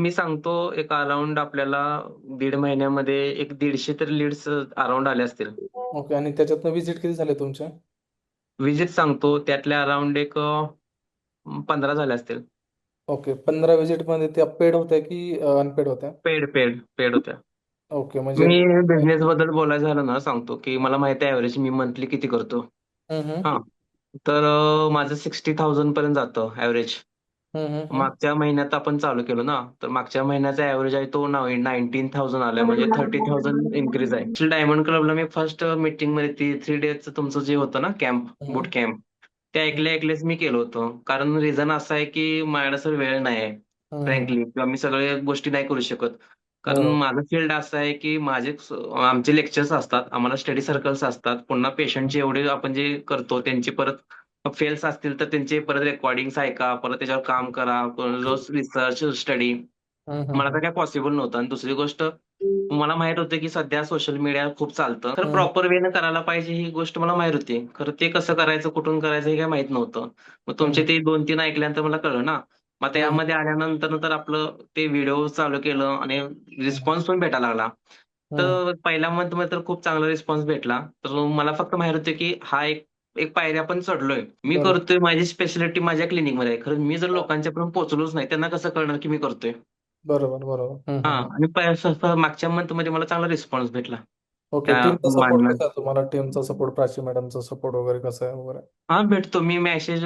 मी सांगतो एक अराउंड आपल्याला 1.5 महिन्यामध्ये एक 150 तरी लीड्स अराउंड आले असतील. ओके. आणि त्याच्यातनं व्हिजिट किती झाले तुमचे? विजिट सांगतो त्यातल्या अराउंड एक 15 झाले असतील. ओके. 15 व्हिजिटमध्ये त्या पेड होत्या की अनपेड होत्या? पेड पेड पेड होत्या. ओके. म्हणजे मी बिझनेस बद्दल बोलायचं झालं ना सांगतो की मला माहिती आहे ऍव्हरेज मी मंथली किती करतो. हम्म, हम्म, हा तर माझं 60,000 पर्यंत जातं ऍव्हरेज. हम्म, हम्म, मागच्या महिन्यात आपण चालू केलं ना तर मागच्या महिन्याचा ऍव्हरेज आहे तो 19,000 आलाय म्हणजे 30,000 इन्क्रीज आहे. डायमंड क्लबला मी फर्स्ट मीटिंग मध्ये ती 3 डेजचं तुमचं जे होतं ना कॅम्प बूट हम्म, कॅम्प ते ऐकलेच मी केलं होतं. कारण रिझन असं आहे की माझ्याकडे सर वेळ नाही आहे हम्म. फ्रँकली किंवा मी सगळ्या गोष्टी नाही करू शकत. कारण बरोबर. माझं फील्ड असं आहे की आमचे लेक्चर्स असतात आम्हाला स्टडी सर्कल्स असतात पुन्हा पेशंटचे एवढे आपण जे करतो त्यांची परत फेल्स असतील तर त्यांचे परत रेकॉर्डिंग्स ऐका परत त्याच्यावर काम करा रोज रिसर्च स्टडी हम्म, मला हम्म, तर काय पॉसिबल नव्हतं. आणि दुसरी गोष्ट मला माहित होतं की सध्या सोशल मीडिया खूप चालतं तर हम्म, प्रॉपर वेनं करायला पाहिजे ही गोष्ट मला माहित होती. खरं ते कसं करायचं कुठून करायचं हे काय माहित नव्हतं. मग तुमचे हम्म, ते 2-3 ऐकल्यानंतर मला कळलं ना. मग हम्म, त्यामध्ये आल्यानंतर तर आपलं ते व्हिडिओ चालू केलं आणि हम्म, रिस्पॉन्स पण भेटायला लागला. हम्म. तर पहिल्या मंथमध्ये तर खूप चांगला रिस्पॉन्स भेटला. तर मला फक्त माहित होतं की हा एक एक पायरी आपण चढलोय. मी बरोबर, करतोय माझी स्पेशालिटी माझ्या क्लिनिकमध्ये आहे. खरं मी जर लोकांच्यापर्यंत पोहोचलोच नाही त्यांना कसं कळणार की मी करतोय. बरोबर, बरोबर. हम्म, हां हम्म. आणि मागच्या मंथमध्ये मला चांगला रिस्पॉन्स भेटला. ओके. त्या टीमचा सपोर्ट मानलं कसा आहे तुम्हाला? टीमचा सपोर्ट, प्राची मॅडमचा सपोर्ट वगैरे कसा आहे वगैरे? हां, भेटतो. मी मेसेज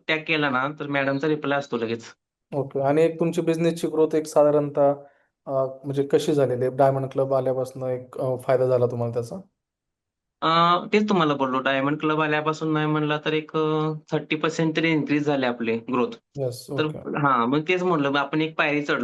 टॅग केला ना, तर मॅडमचा रिप्लाय असतो लगेच. ओके. आणि एक तुमची बिझनेसची ग्रोथ एक साधारणतः म्हणजे कशी झालेली आहे? डायमंड क्लब आल्यापासून एक फायदा झाला तुम्हाला त्याचा? तेच तुम्हाला बोललो डायमंड क्लब आल्यापासून नाही म्हणला तर एक 30% तरी इन्क्रीज झाले आपले ग्रोथ. येस. तर ओके. हां, मग तेच म्हटलं आपण एक पायरी चढलो.